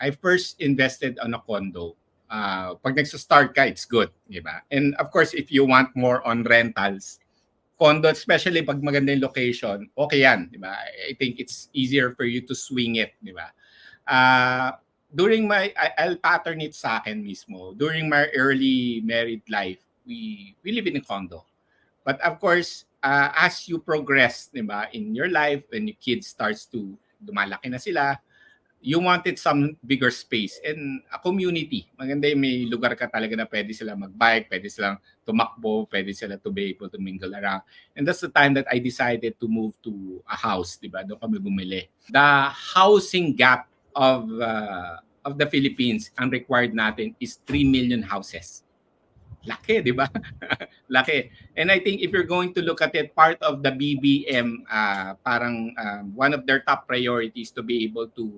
I first invested on a condo. Pag nagsa-start ka, it's good, di ba? And of course, if you want more on rentals, condo, especially pag maganda yung location, okay yan, di ba? I think it's easier for you to swing it, di ba? During I'll pattern it sa akin mismo. During my early married life, we live in a condo. But of course, as you progress, di ba, in your life, when your kids starts to dumalaki na sila, you wanted some bigger space and a community. Maganda yung may lugar ka talaga na pwede sila mag-bike, pwede silang tumakbo, pwede sila to be able to mingle around. And that's the time that I decided to move to a house, di ba? Doon kami bumili. The housing gap of the Philippines, ang required natin is 3 million houses. Laki, di ba? Laki. And I think if you're going to look at it, part of the BBM, parang one of their top priorities to be able to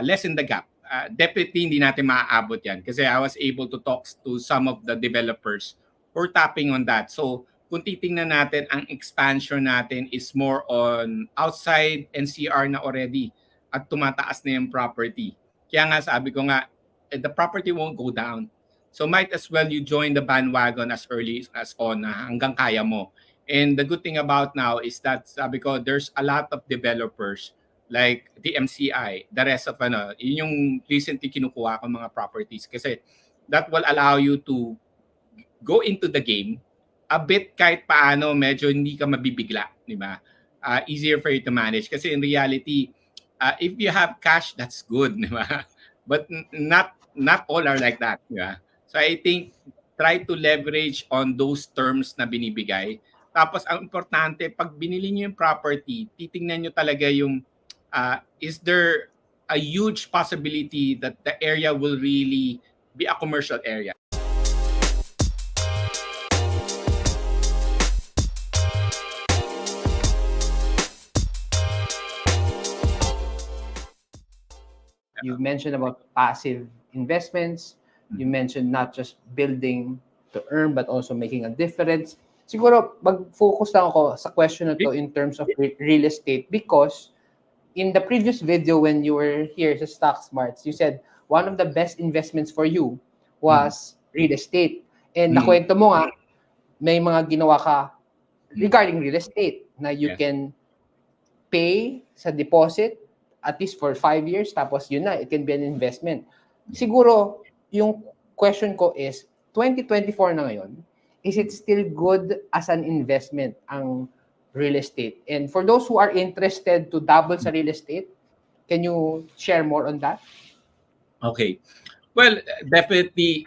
lessen the gap. Definitely hindi natin maaabot yan kasi I was able to talk to some of the developers who are tapping on that. So kung titingnan natin, ang expansion natin is more on outside NCR na already at tumataas na yung property. Kaya nga sabi ko nga, the property won't go down. So might as well you join the bandwagon as early as on hanggang kaya mo. And the good thing about now is that sabi ko, there's a lot of developers like the MCI, the rest of yun yung recently kinukuha ko mga properties kasi that will allow you to go into the game a bit kahit paano medyo hindi ka mabibigla, di ba? Easier for you to manage kasi in reality, if you have cash, that's good, di ba? But not all are like that, di ba? So I think try to leverage on those terms na binibigay. Tapos ang importante, pag binili niyo yung property, titingnan niyo talaga yung is there a huge possibility that the area will really be a commercial area? You mentioned about passive investments. You mentioned not just building to earn, but also making a difference. Siguro, mag-focus lang ako sa question na to in terms of real estate because in the previous video when you were here sa Stock Smarts, you said one of the best investments for you was real estate. And nakwento mo nga, may mga ginawa ka regarding real estate na you can pay sa deposit at least for 5 years, tapos yun na, it can be an investment. Siguro, yung question ko is, 2024 na ngayon, is it still good as an investment ang real estate? And for those who are interested to dabble sa real estate, can you share more on that? Okay. Well, definitely,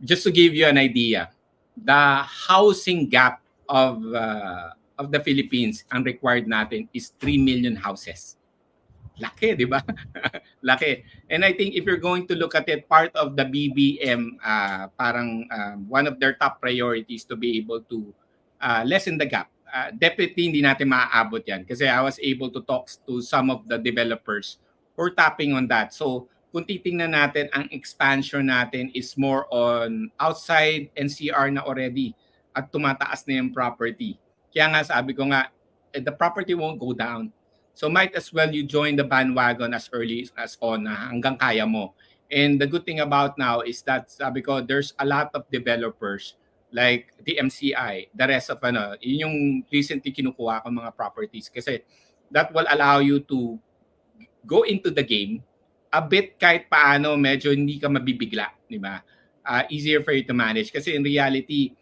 just to give you an idea, the housing gap of the Philippines, ang required natin is 3 million houses. Laki, di ba? Laki. And I think if you're going to look at it, part of the BBM, parang one of their top priorities to be able to lessen the gap. Definitely hindi natin maaabot yan kasi I was able to talk to some of the developers who are tapping on that. So kung titingnan natin, ang expansion natin is more on outside NCR na already at tumataas na yung property. Kaya nga sabi ko nga, the property won't go down. So might as well you join the bandwagon as early as on hanggang kaya mo. And the good thing about now is that sabi ko, there's a lot of developers like the MCI, the rest of yun yung recently kinukuha ko mga properties kasi that will allow you to go into the game a bit kahit paano medyo hindi ka mabibigla, di ba? Easier for you to manage kasi in reality,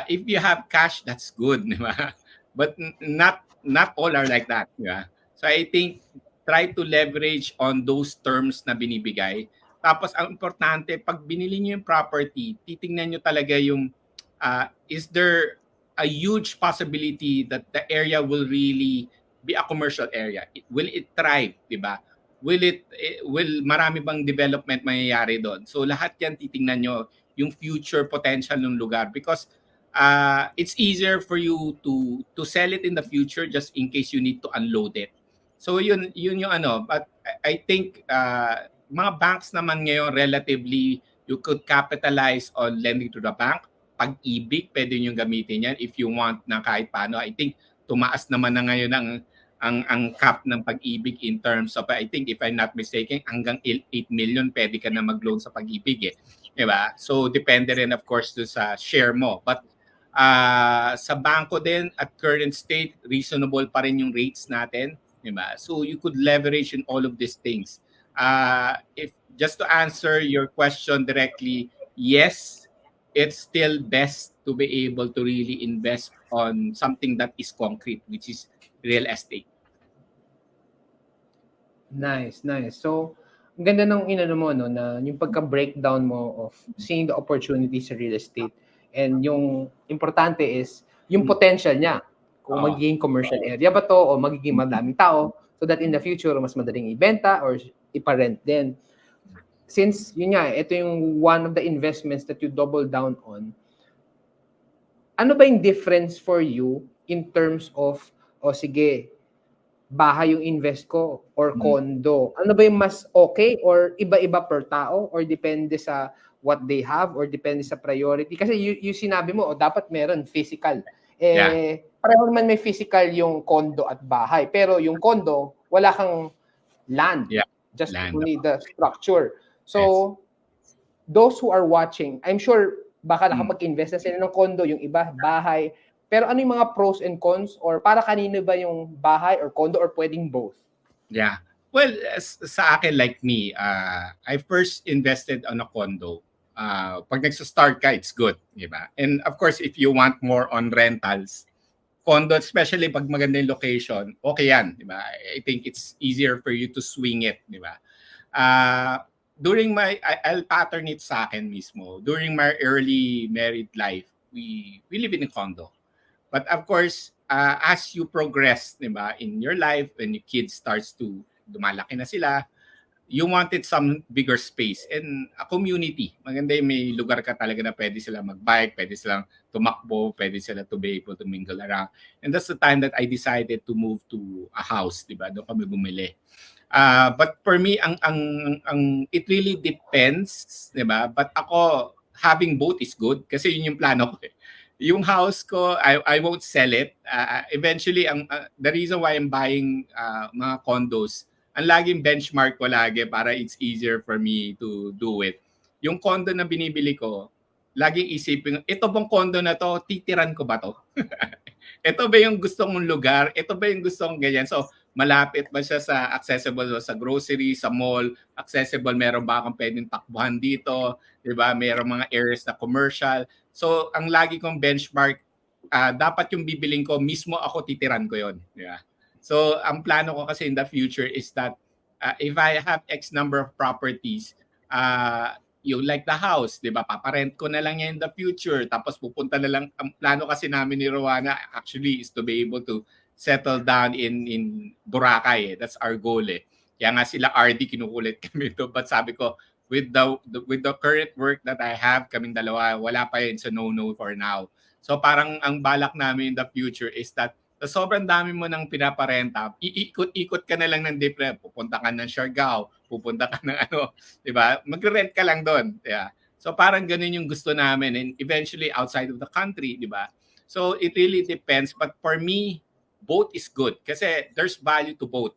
if you have cash, that's good, di ba? But not all are like that, di ba? So I think try to leverage on those terms na binibigay. Tapos ang importante, pag binili niyo yung property, titingnan niyo talaga yung is there a huge possibility that the area will really be a commercial area? Will it thrive, di ba? Will marami bang development mangyayari doon? So lahat yan titingnan nyo yung future potential ng lugar because it's easier for you to sell it in the future just in case you need to unload it. So yun yung but I think mga banks naman ngayon relatively you could capitalize on lending to the bank. Pag-ibig, pwede nyo gamitin yan if you want na kahit paano. I think tumaas naman na ngayon ang cap ng Pag-ibig in terms of, I think if I'm not mistaken, hanggang 8 million pwede ka na mag-loan sa Pag-ibig eh. Diba? So depende rin of course do sa share mo. But sa bangko din at current state, reasonable pa rin yung rates natin. Diba? So you could leverage in all of these things. If just to answer your question directly, yes, it's still best to be able to really invest on something that is concrete, which is real estate. Nice, nice. So, ang ganda ng inano mo, no, na yung pagka-breakdown mo of seeing the opportunities sa real estate. And yung importante is yung potential niya. Kung Oo. magiging commercial area ba to o magiging madaming tao so that in the future, mas madaling ibenta or iparent din. Since, yun nga, ito yung one of the investments that you double down on, ano ba yung difference for you in terms of, o sige, bahay yung invest ko or condo? Ano ba yung mas okay or iba-iba per tao or depende sa what they have or depende sa priority? Kasi you sinabi mo, dapat meron physical. Pareho naman may physical yung condo at bahay. Pero yung condo, wala kang land. Just Land. only the structure. So, those who are watching, I'm sure baka nakapag-invest na sila ng condo, yung iba, bahay. Pero ano yung mga pros and cons or para kanino ba yung bahay or condo or pwedeng both? Yeah. Well, sa akin like me, I first invested on a condo. Pag nagsa-start ka, it's good, di ba? And of course, if you want more on rentals, condo, especially pag maganda yung location, okay yan, di ba? I think it's easier for you to swing it, di ba? During I'll pattern it sa akin mismo. During my early married life, we live in a condo. But of course, as you progress, diba, in your life, when your kids starts to lumalaki na sila, you wanted some bigger space and a community. Maganda yung may lugar ka talaga na pwede sila mag-bike, pwede silang tumakbo, pwede sila to be able to mingle around. And that's the time that I decided to move to a house, diba? Doon kami bumili. But for me, it really depends, diba? But ako, having both is good kasi yun yung plano ko eh. Yung house ko, I won't sell it. Eventually, the reason why I'm buying mga condos, ang laging benchmark ko lagi para it's easier for me to do it. Yung condo na binibili ko, laging isipin, ito bang condo na to, titiran ko ba to? Ito ba yung gusto mong lugar? Ito ba yung gusto mong ganyan? So, malapit ba siya sa accessible sa grocery, sa mall, accessible, meron ba akong pwedeng takbuhan dito, 'di ba? Meron mga areas na commercial. So, ang lagi kong benchmark, dapat yung bibiling ko, mismo ako titiran ko 'yon, 'di ba? So, ang plano ko kasi in the future is that if I have X number of properties, you like the house, 'di ba? Paparent ko na lang yan in the future. Tapos pupunta na lang, ang plano kasi namin ni Rowana actually is to be able to settle down in Boracay. That's our goal eh. Kaya nga sila RD kinukulit kami to. But sabi ko, with the current work that I have, kaming dalawa, wala pa yun sa no for now. So parang ang balak namin in the future is that sa sobrang dami mo ng pinaparenta, iikot-ikot ka na lang ng different. Pupunta ka ng Siargao, pupunta ka ng ano, di ba? Mag-rent ka lang doon. Yeah. So parang ganun yung gusto namin and eventually outside of the country, di ba? So it really depends. But for me, both is good kasi there's value to both.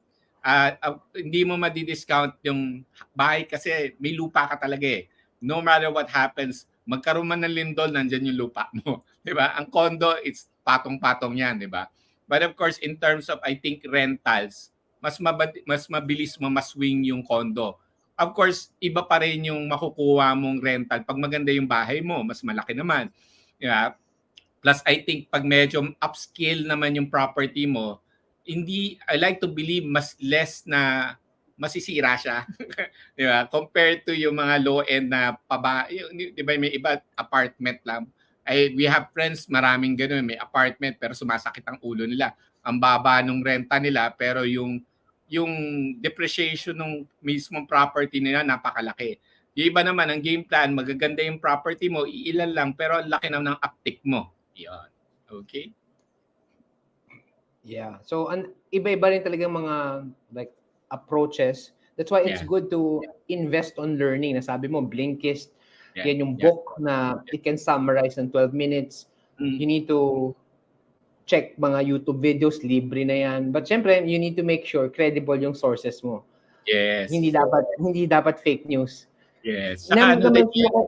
Hindi mo madi-discount yung bahay kasi may lupa ka talaga eh. No matter what happens, magkaroon man ng lindol, nandyan yung lupa mo. Di ba? Ang condo, it's patong-patong yan, di ba? But of course, in terms of, I think, rentals, mas mabilis mo maswing yung condo. Of course, iba pa rin yung makukuha mong rental. Pag maganda yung bahay mo, mas malaki naman. Yeah. Plus, I think, pag medyo upscale naman yung property mo, I like to believe, mas less na masisira siya. Di ba? Compared to yung mga low-end na di ba, may iba apartment lang. We have friends, maraming gano'n, may apartment pero sumasakit ang ulo nila. Ang baba nung renta nila pero yung depreciation ng mismong property nila napakalaki. Yung iba naman, ang game plan, magaganda yung property mo, iilan lang pero ang laki na ng uptick mo. Yan. Okay? Yeah. So, iba-iba rin talaga mga like approaches. That's why it's good to invest on learning. Nasabi mo, Blinkist, yan yung book na it can summarize in 12 minutes. You need to check mga YouTube videos, libre na yan. But syempre, you need to make sure credible yung sources mo. Yes. Hindi dapat fake news. Yes. Saka ano din yan,